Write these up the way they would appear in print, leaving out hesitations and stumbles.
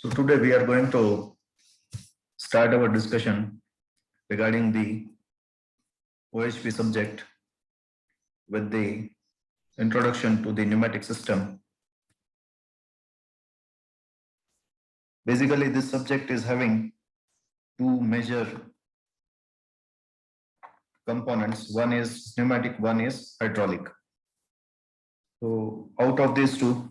So today we are going to start our discussion regarding the OHP subject with the introduction to the pneumatic system. Basically, this subject is having two major components. One is pneumatic, one is hydraulic. So out of these two,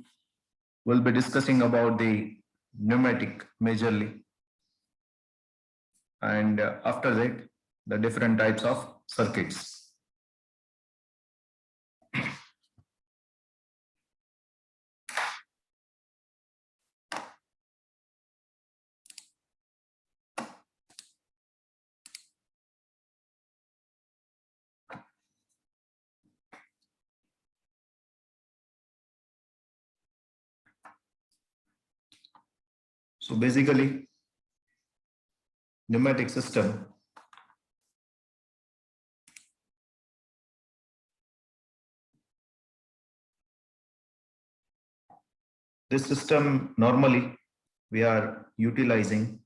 we'll be discussing about the pneumatic majorly. And after that, the different types of circuits. So basically, pneumatic system this system normally we are utilizing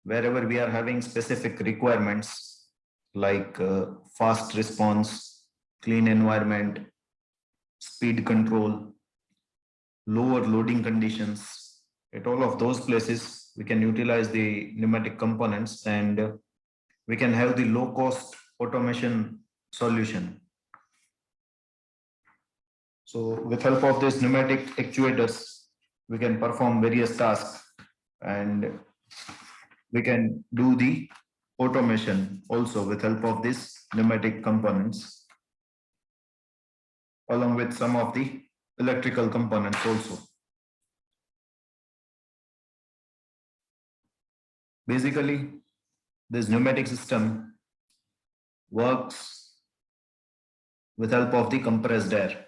wherever we are having specific requirements like fast response, clean environment, speed control, lower loading conditions. At all of those places, we can utilize the pneumatic components and we can have the low cost automation solution. So with help of this pneumatic actuators, we can perform various tasks and we can do the automation also with help of these pneumatic components along with some of the electrical components also. Basically, this pneumatic system works with help of the compressed air.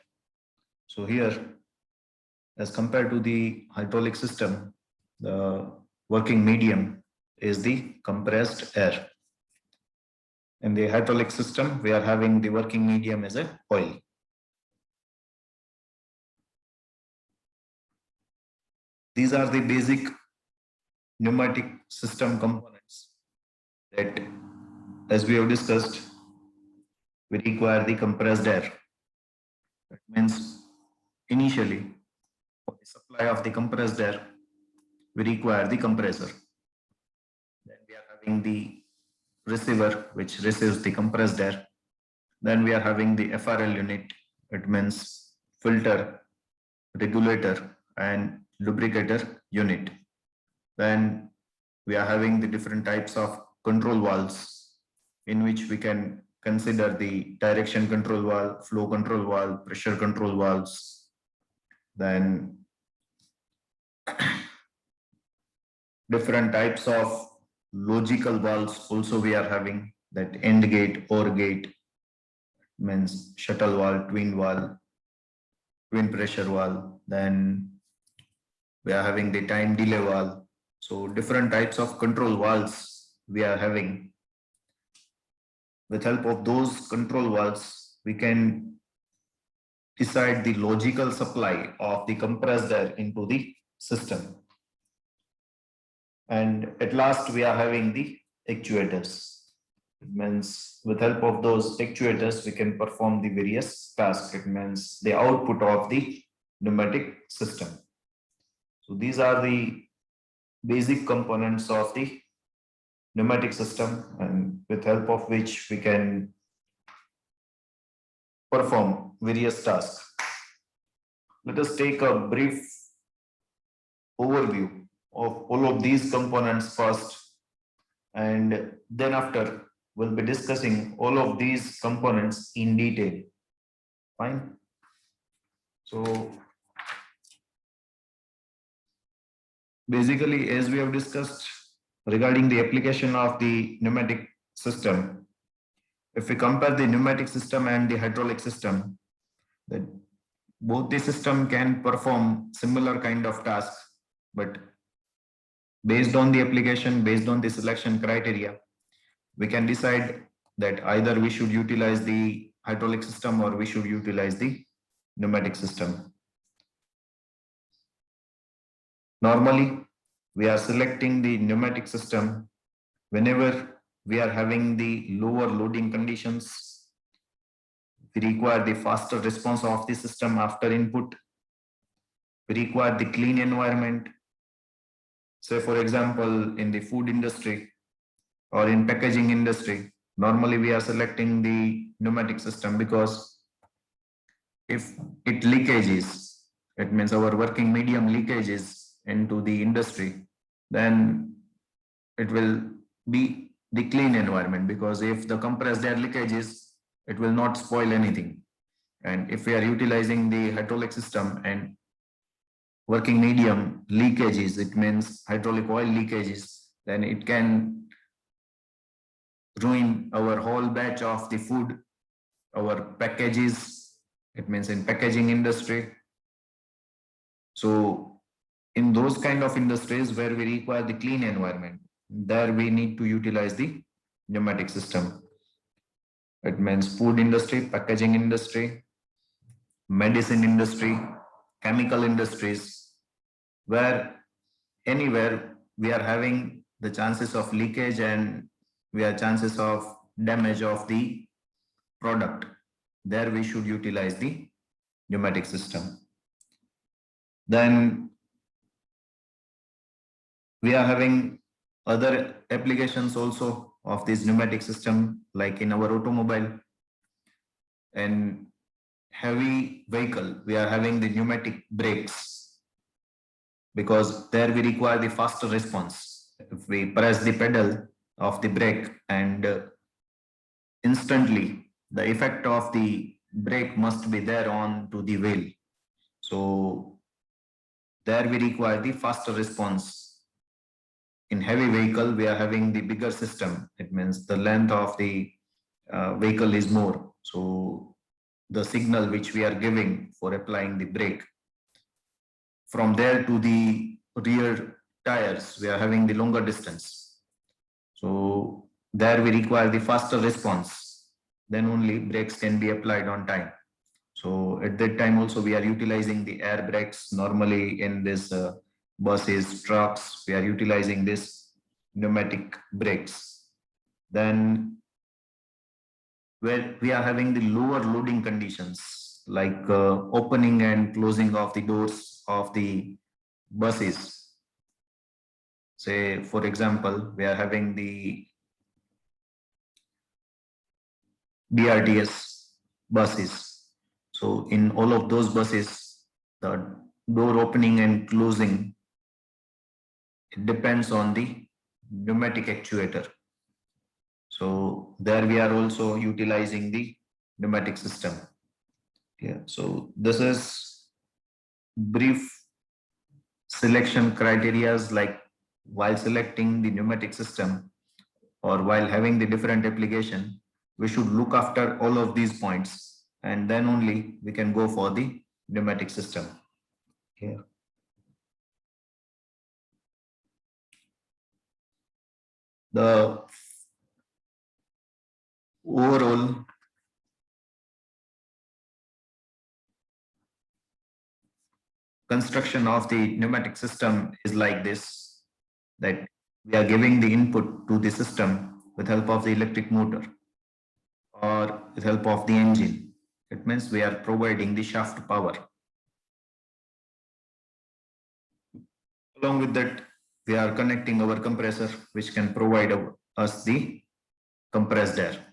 So here, as compared to the hydraulic system, the working medium is the compressed air. In the hydraulic system, we are having the working medium as a oil. These are the basic pneumatic system components that, as we have discussed, we require the compressed air. That means initially, for the supply of the compressed air, we require the compressor. Then we are having the receiver, which receives the compressed air. Then we are having the FRL unit. It means filter, regulator, and lubricator unit. Then we are having the different types of control valves in which we can consider the direction control valve, flow control valve, pressure control valves. Then different types of logical valves also we are having, that AND gate, OR gate, means shuttle valve, twin pressure valve. Then we are having the time delay valve. So different types of control valves we are having. With help of those control valves, we can decide the logical supply of the compressed air into the system. And at last, we are having the actuators. It means with help of those actuators, we can perform the various tasks. It means the output of the pneumatic system. So these are the basic components of the pneumatic system, and with help of which we can perform various tasks. Let us take a brief overview of all of these components first, and then after we'll be discussing all of these components in detail. Fine. So basically, as we have discussed regarding the application of the pneumatic system, if we compare the pneumatic system and the hydraulic system, that both the system can perform similar kind of tasks, but based on the application, based on the selection criteria, we can decide that either we should utilize the hydraulic system or we should utilize the pneumatic system. Normally, we are selecting the pneumatic system whenever we are having the lower loading conditions. We require the faster response of the system after input. We require the clean environment. Say, for example, in the food industry or in packaging industry, normally we are selecting the pneumatic system because if it leakages, it means our working medium leakages into the industry, then it will be the clean environment, because if the compressed air leakages, it will not spoil anything. And if we are utilizing the hydraulic system and working medium leakages, it means hydraulic oil leakages, then it can ruin our whole batch of the food, our packages, it means in packaging industry. So in those kind of industries where we require the clean environment, there we need to utilize the pneumatic system. It means food industry, packaging industry, medicine industry, chemical industries, where anywhere we are having the chances of leakage and we have chances of damage of the product, there we should utilize the pneumatic system. Then we are having other applications also of this pneumatic system, like in our automobile and heavy vehicle, we are having the pneumatic brakes, because there we require the faster response. If we press the pedal of the brake and instantly the effect of the brake must be there on to the wheel. So there we require the faster response. In heavy vehicle, we are having the bigger system. It means the length of the vehicle is more. So the signal which we are giving for applying the brake, from there to the rear tires, we are having the longer distance. So there we require the faster response. Then only brakes can be applied on time. So at that time also we are utilizing the air brakes. Normally in this buses, trucks, we are utilizing this pneumatic brakes. Then where we are having the lower loading conditions, like opening and closing of the doors of the buses. Say, for example, we are having the BRTS buses. So in all of those buses, the door opening and closing, it depends on the pneumatic actuator. So there we are also utilizing the pneumatic system. Yeah, so this is brief selection criterias, like while selecting the pneumatic system or while having the different application, we should look after all of these points, and then only we can go for the pneumatic system. Here. The overall construction of the pneumatic system is like this, that we are giving the input to the system with help of the electric motor or with help of the engine. It means we are providing the shaft power. Along with that, we are connecting our compressor, which can provide us the compressed air.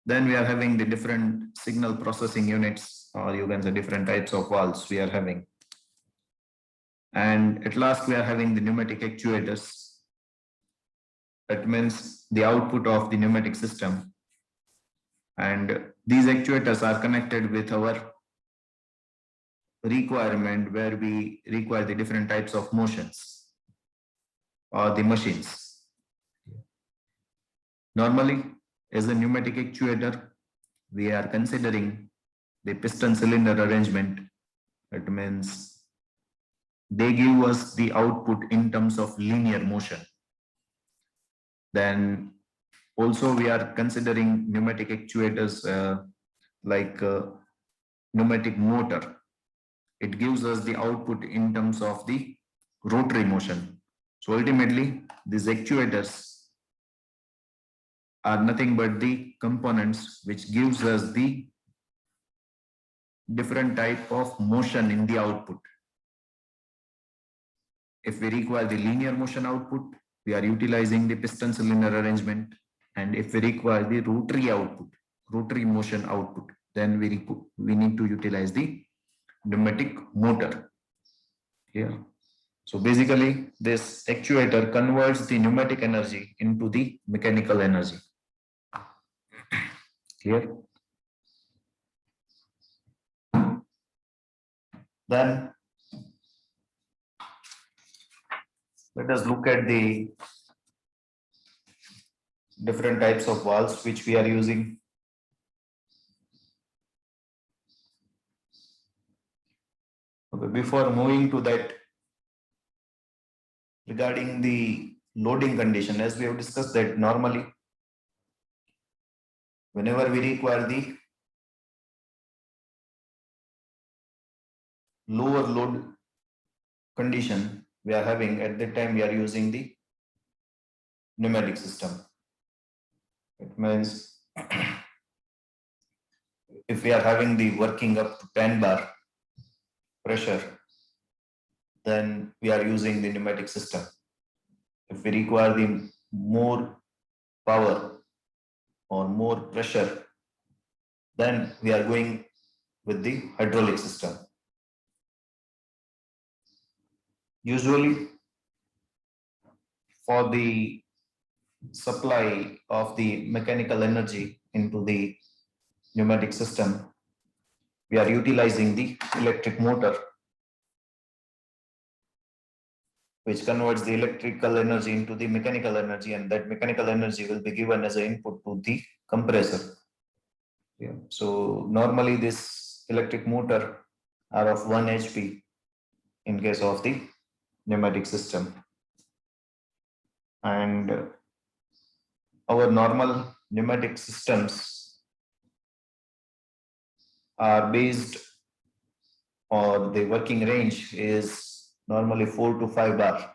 Then we are having the different signal processing units, or you can say different types of valves we are having. And at last, we are having the pneumatic actuators. That means the output of the pneumatic system. And these actuators are connected with our requirement, where we require the different types of motions or the machines. Normally, as a pneumatic actuator, we are considering the piston cylinder arrangement. It means they give us the output in terms of linear motion. Then also we are considering pneumatic actuators like pneumatic motor. It gives us the output in terms of the rotary motion. So ultimately, these actuators are nothing but the components which gives us the different type of motion in the output. If we require the linear motion output, we are utilizing the piston cylinder arrangement. And if we require the rotary output, rotary motion output, then we need to utilize the pneumatic motor here. So basically, this actuator converts the pneumatic energy into the mechanical energy. Here. Then let us look at the different types of valves which we are using. Okay, before moving to that, regarding the loading condition, as we have discussed that normally, whenever we require the lower load condition we are having, at that time we are using the pneumatic system. It means if we are having the working up to 10 bar pressure, then we are using the pneumatic system. If we require the more power or more pressure, then we are going with the hydraulic system. Usually, for the supply of the mechanical energy into the pneumatic system, we are utilizing the electric motor, which converts the electrical energy into the mechanical energy, and that mechanical energy will be given as an input to the compressor. Yeah. So normally this electric motor are of 1 HP in case of the pneumatic system. And our normal pneumatic systems are based, or the working range is normally 4 to 5 bar.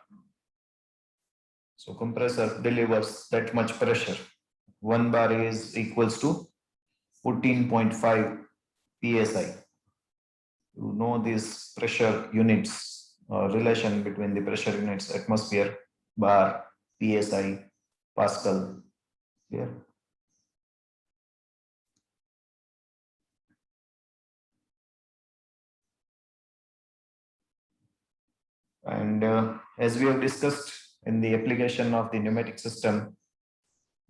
So compressor delivers that much pressure. 1 bar is equals to 14.5 psi. You know these pressure units, relation between the pressure units: atmosphere, bar, psi, Pascal. Here. And as we have discussed in the application of the pneumatic system,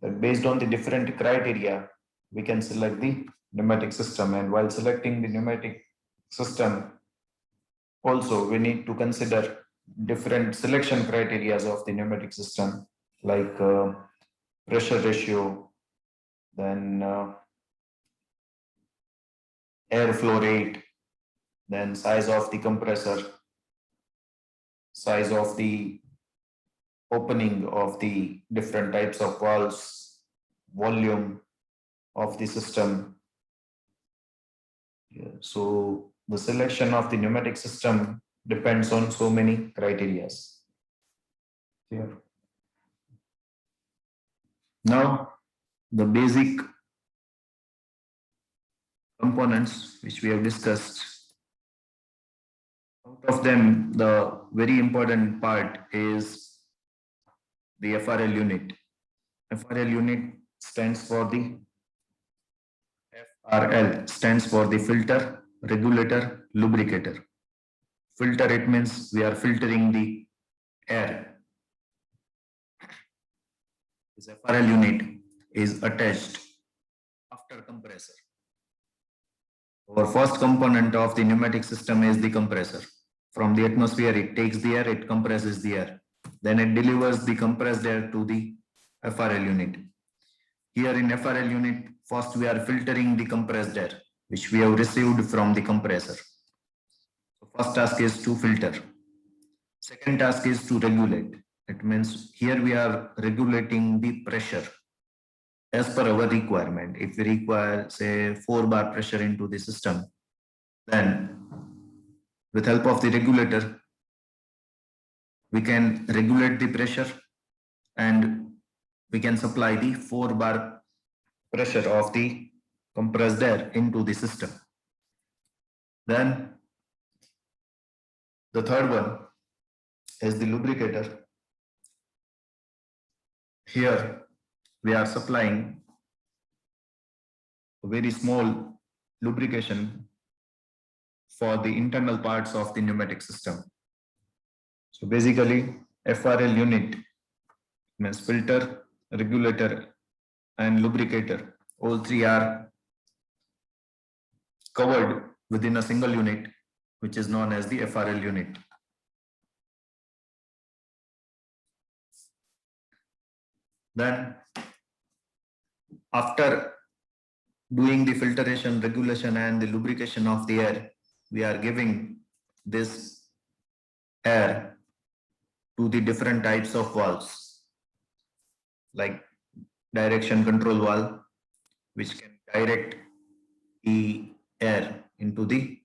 that based on the different criteria, we can select the pneumatic system. And while selecting the pneumatic system, also we need to consider different selection criteria of the pneumatic system, like pressure ratio, then airflow rate, then size of the compressor, size of the opening of the different types of valves, volume of the system. Yeah. So the selection of the pneumatic system depends on so many criteria. Here. Now, the basic components which we have discussed, out of them, the very important part is the FRL unit. FRL unit stands for the FRL stands for the filter, regulator, lubricator. Filter, it means we are filtering the air. This FRL unit is attached after compressor. Our first component of the pneumatic system is the compressor. From the atmosphere, it takes the air, it compresses the air. Then it delivers the compressed air to the FRL unit. Here in FRL unit, first we are filtering the compressed air, which we have received from the compressor. So first task is to filter. Second task is to regulate. It means here we are regulating the pressure as per our requirement. If we require, say, 4 bar pressure into the system, then with help of the regulator, we can regulate the pressure and we can supply the 4 bar pressure of the compressed air into the system. Then the third one is the lubricator. Here we are supplying a very small lubrication for the internal parts of the pneumatic system. So basically FRL unit means filter, regulator and lubricator. All three are covered within a single unit, which is known as the FRL unit. Then after doing the filtration, regulation and the lubrication of the air, we are giving this air to the different types of valves, like direction control valve, which can direct the air into the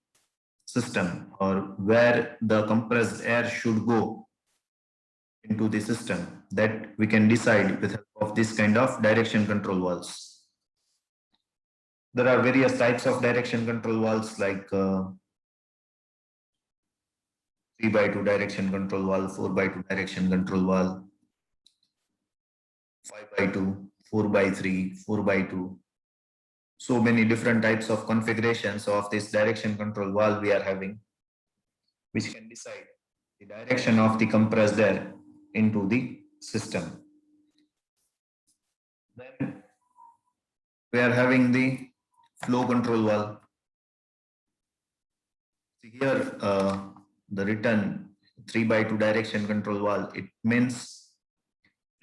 system or where the compressed air should go into the system, that we can decide with help of this kind of direction control valves. There are various types of direction control valves like 3x2 direction control valve, 4x2 direction control valve, 5x2, 4x3, 4x2. So many different types of configurations of this direction control valve we are having, which can decide the direction of the compressed air into the system. Then we are having the flow control valve. Here the written 3x2 direction control valve, it means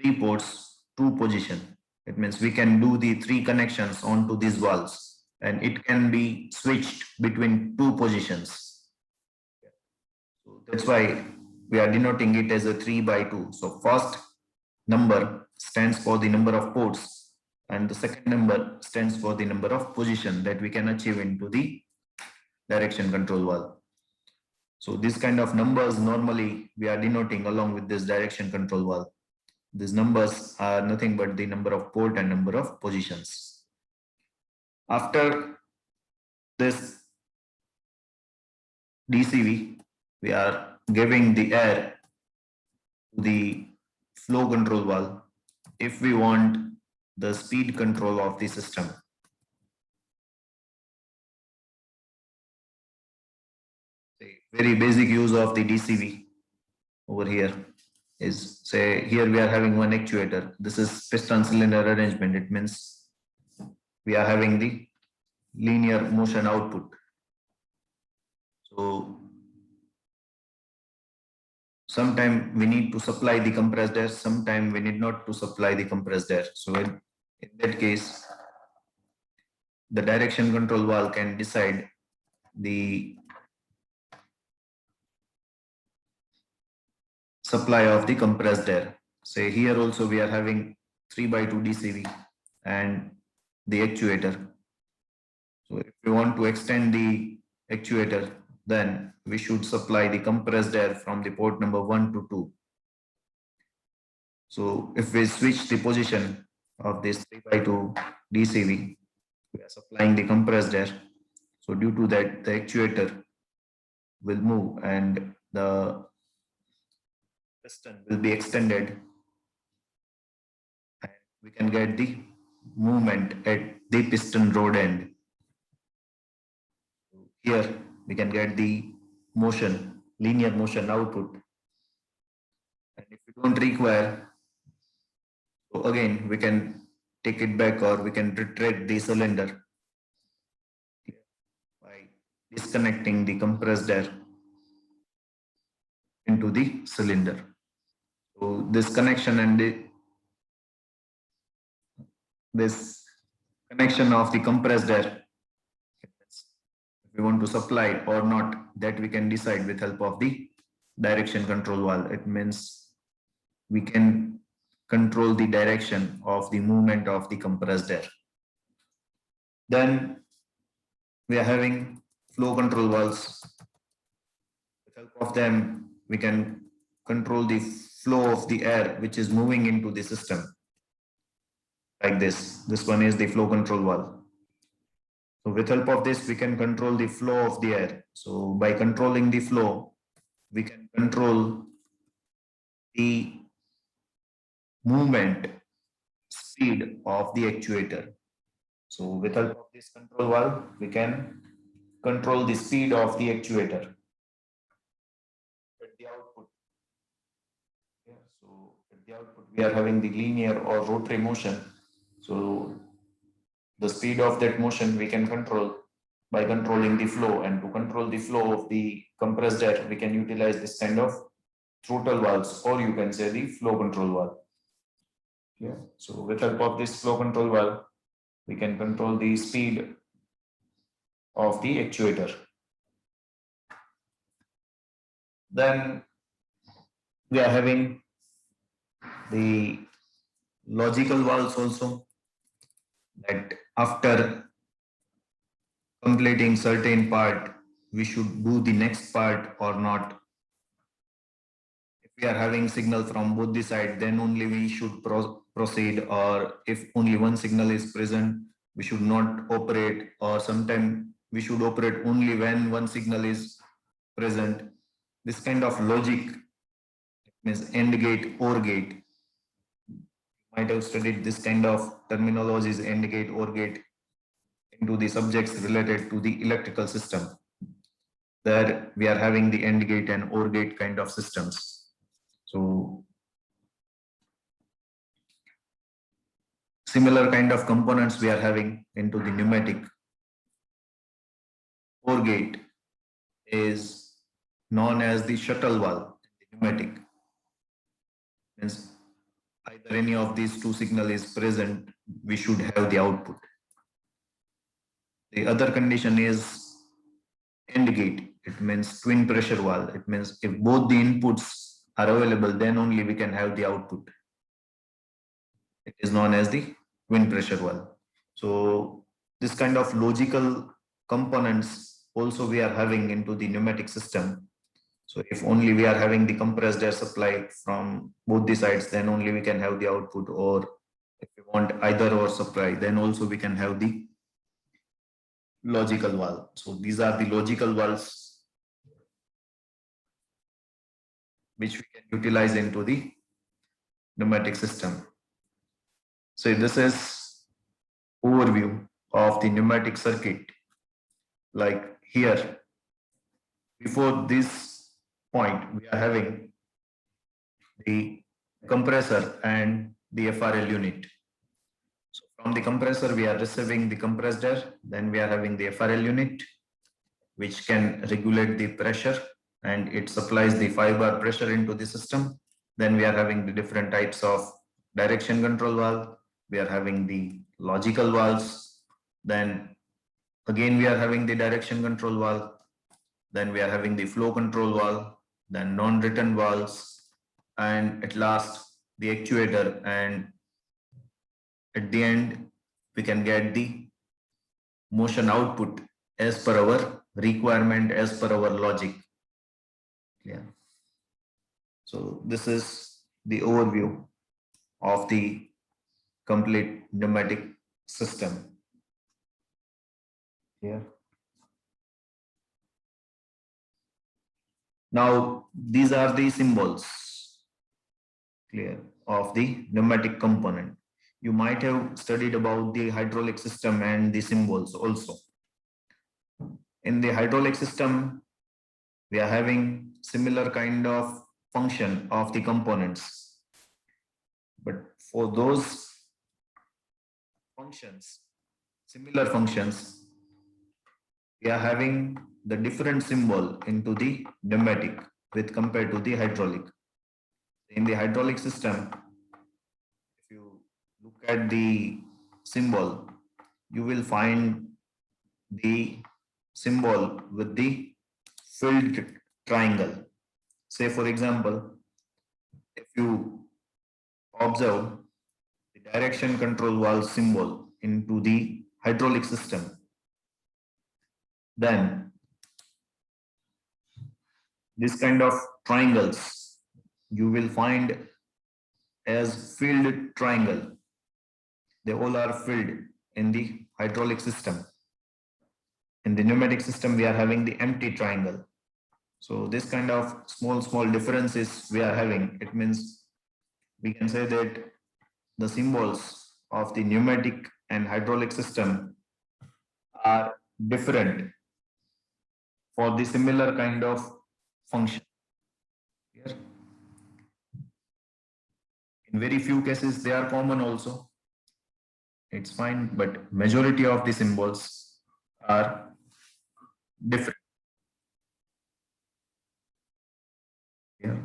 3 ports, 2 position. It means we can do the 3 connections onto these valves and it can be switched between 2 positions. So that's why we are denoting it as a 3x2. So first number stands for the number of ports and the second number stands for the number of position that we can achieve into the direction control valve. So this kind of numbers normally we are denoting along with this direction control valve. These numbers are nothing but the number of port and number of positions. After this DCV, we are giving the air to the flow control valve if we want the speed control of the system. The very basic use of the DCV over here is, say here we are having one actuator. This is piston cylinder arrangement. It means we are having the linear motion output. So sometime we need to supply the compressed air, sometime we need not to supply the compressed air. So in that case, the direction control valve can decide the supply of the compressed air. Say here also we are having 3x2 DCV and the actuator. So if we want to extend the actuator, then we should supply the compressed air from the port number 1 to 2. So if we switch the position of this 3x2 DCV, we are supplying the compressed air. So due to that, the actuator will move and the piston will be extended and we can get the movement at the piston rod end. Here we can get the motion, linear motion output. And if we don't require, so again we can take it back or we can retract the cylinder by disconnecting the compressed air into the cylinder. So this connection and this connection of the compressed air, if we want to supply it or not, that we can decide with help of the direction control valve. It means we can control the direction of the movement of the compressed air. Then we are having flow control valves. With help of them, we can control the flow of the air which is moving into the system. Like this. This one is the flow control valve. So with help of this, we can control the flow of the air. So by controlling the flow, we can control the movement speed of the actuator. So with help of this control valve, we can control the speed of the actuator at the output. Yeah, so at the output, we are having the linear or rotary motion. So the speed of that motion we can control by controlling the flow, and to control the flow of the compressed air, we can utilize this kind of throttle valves, or you can say the flow control valve. Yeah. So with help of this flow control valve, we can control the speed of the actuator. Then we are having the logical valves also, that after completing certain part, we should do the next part or not. If we are having signal from both the sides, then only we should proceed, or if only one signal is present, we should not operate, or sometimes we should operate only when one signal is present. This kind of logic means AND gate, OR gate. You might have studied this kind of terminologies, AND gate, OR gate, into the subjects related to the electrical system. There we are having the AND gate and OR gate kind of systems. So similar kind of components we are having into the pneumatic. OR gate is known as the shuttle valve in the pneumatic. Means either any of these two signal is present, we should have the output. The other condition is AND gate. It means twin pressure valve. It means if both the inputs are available, then only we can have the output. It is known as the twin pressure valve. So this kind of logical components also we are having into the pneumatic system. So if only we are having the compressed air supply from both the sides, then only we can have the output, or if we want either or supply, then also we can have the logical valve. So these are the logical valves which we can utilize into the pneumatic system. So this is overview of the pneumatic circuit. Like here, before this point, we are having the compressor and the FRL unit. So from the compressor, we are receiving the compressed air. Then we are having the FRL unit, which can regulate the pressure, and it supplies the 5 bar pressure into the system. Then we are having the different types of direction control valve. We are having the logical valves. Then again, we are having the direction control valve. Then we are having the flow control valve, then non-return valves, and at last the actuator. And at the end, we can get the motion output as per our requirement, as per our logic. Yeah. So this is the overview of the complete pneumatic system. Yeah. Now these are the symbols, clear, of the pneumatic component. You might have studied about the hydraulic system and the symbols also. In the hydraulic system, we are having similar kind of function of the components. But for those functions, similar functions, we are having the different symbol into the pneumatic with compared to the hydraulic. In the hydraulic system, if you look at the symbol, you will find the symbol with the filled triangle. Say for example, if you observe the direction control valve symbol into the hydraulic system, then this kind of triangles you will find as filled triangle. They all are filled in the hydraulic system. In the pneumatic system, we are having the empty triangle. So this kind of small differences we are having. It means we can say that the symbols of the pneumatic and hydraulic system are different for the similar kind of function. Here, in very few cases, they are common also. It's fine, but majority of the symbols are different. Yeah.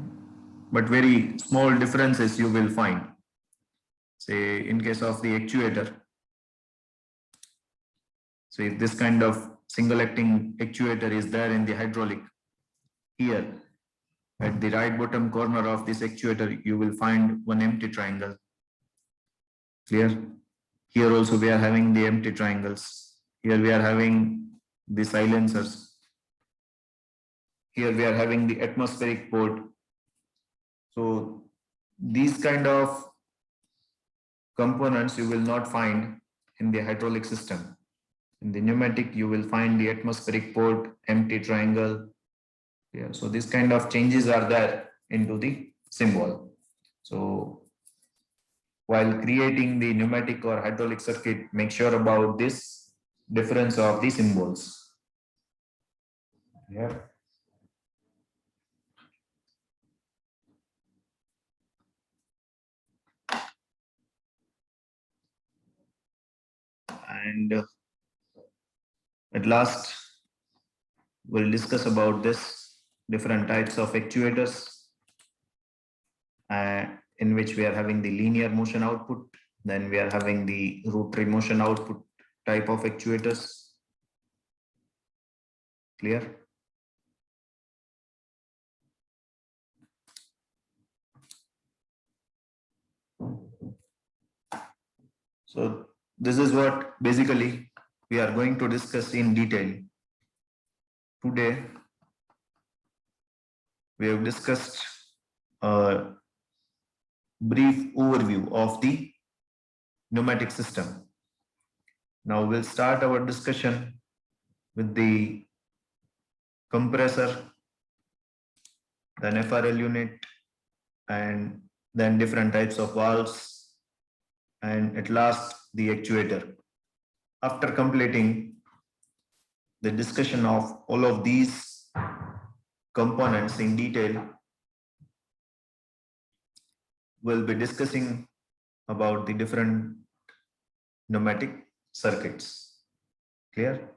But very small differences you will find. Say in case of the actuator. So if this kind of single acting actuator is there in the hydraulic, here at the right bottom corner of this actuator, you will find one empty triangle. Clear? Here also we are having the empty triangles. Here we are having the silencers. Here we are having the atmospheric port. So these kind of components you will not find in the hydraulic system. In the pneumatic, you will find the atmospheric port, empty triangle. Yeah, so these kind of changes are there into the symbol. So while creating the pneumatic or hydraulic circuit, make sure about this difference of the symbols. Yeah. And at last, we'll discuss about this different types of actuators in which we are having the linear motion output, then we are having the rotary motion output type of actuators. Clear? So this is what basically we are going to discuss in detail. Today, we have discussed a brief overview of the pneumatic system. Now we'll start our discussion with the compressor, then FRL unit, and then different types of valves, and at last the actuator. After completing the discussion of all of these components in detail, we'll be discussing about the different pneumatic circuits. Clear?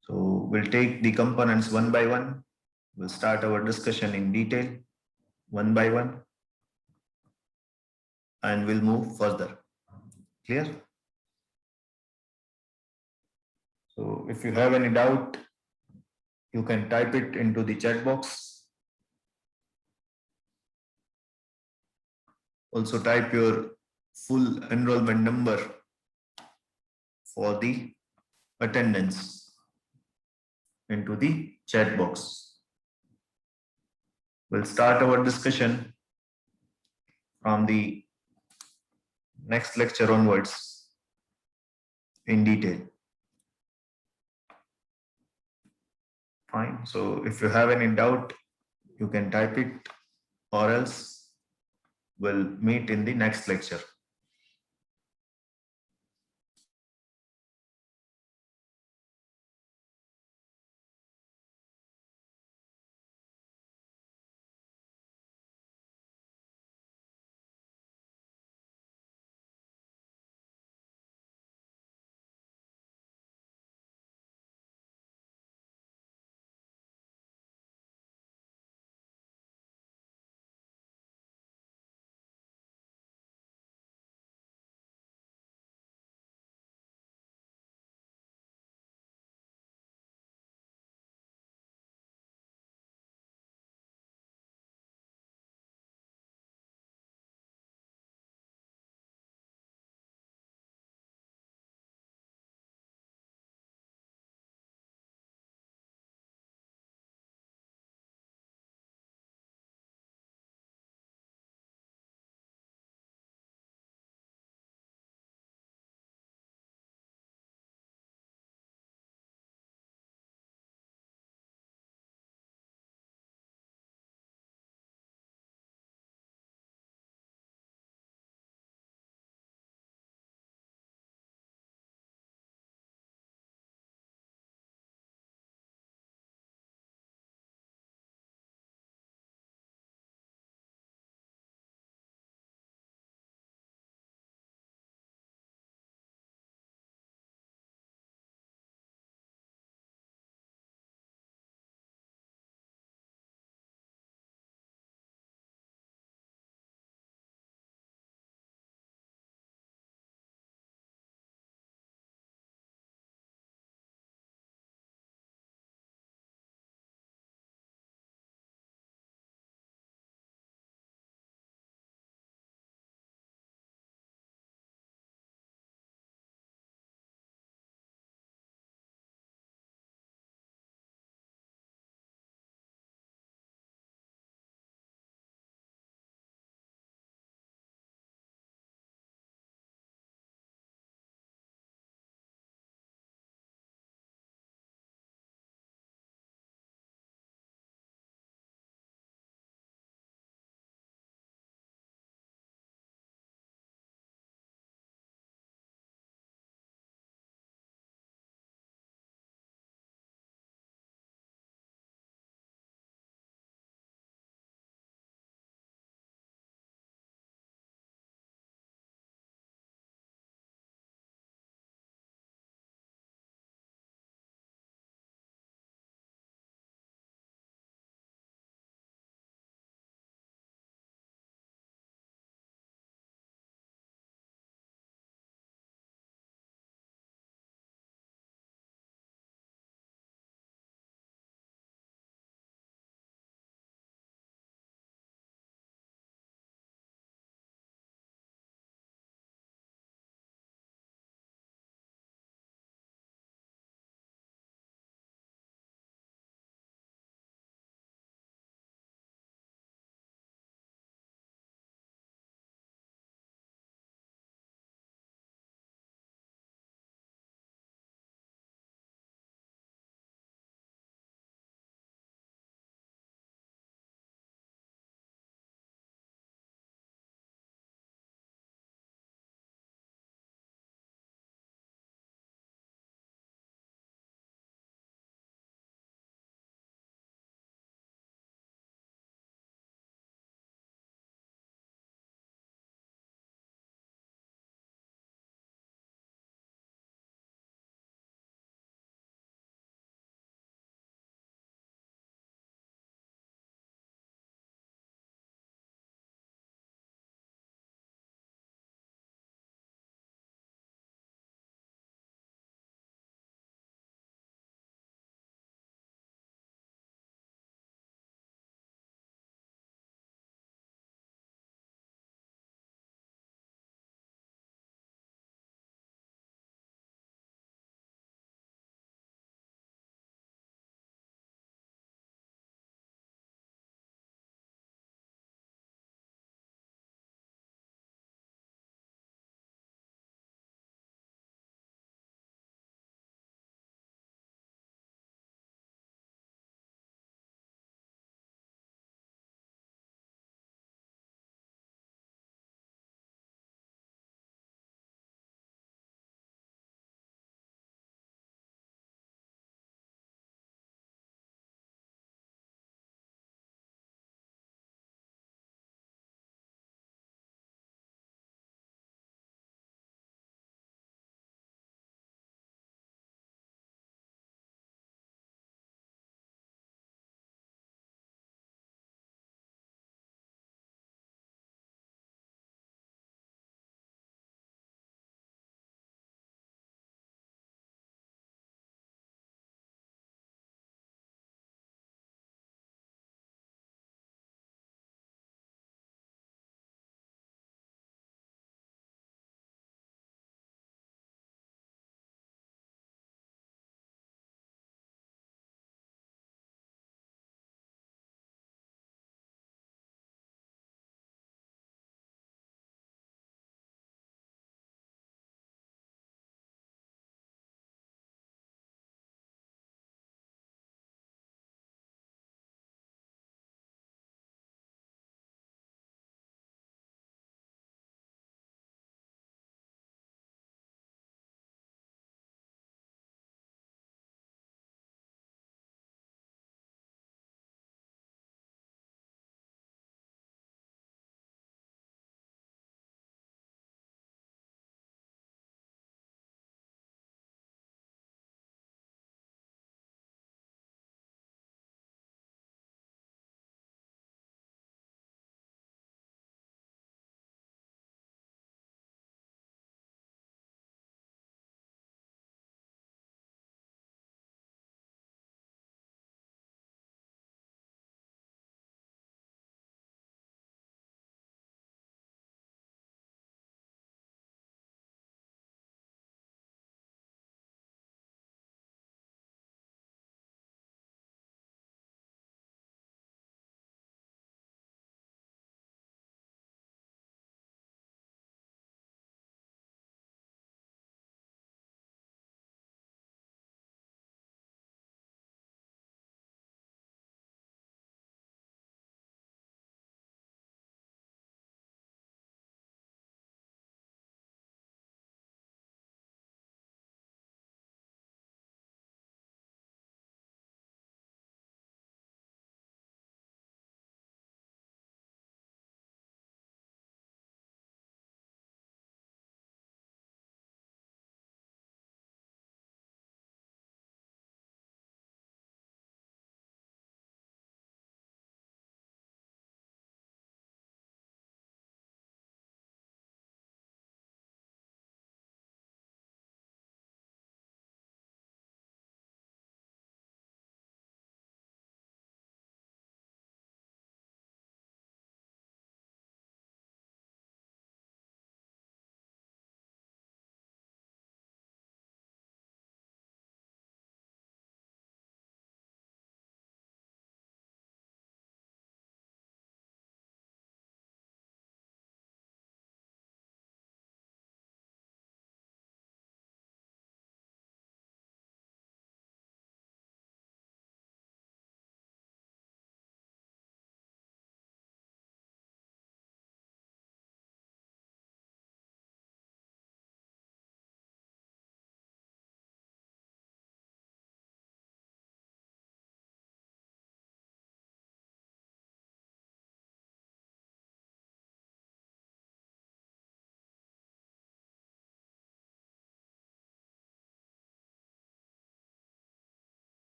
So we'll take the components one by one. We'll start our discussion in detail, one by one, and we'll move further. Clear? So if you have any doubt, you can type it into the chat box. Also type your full enrollment number for the attendance into the chat box. We'll start our discussion from the next lecture onwards in detail. Fine. So if you have any doubt, you can type it, or else we'll meet in the next lecture.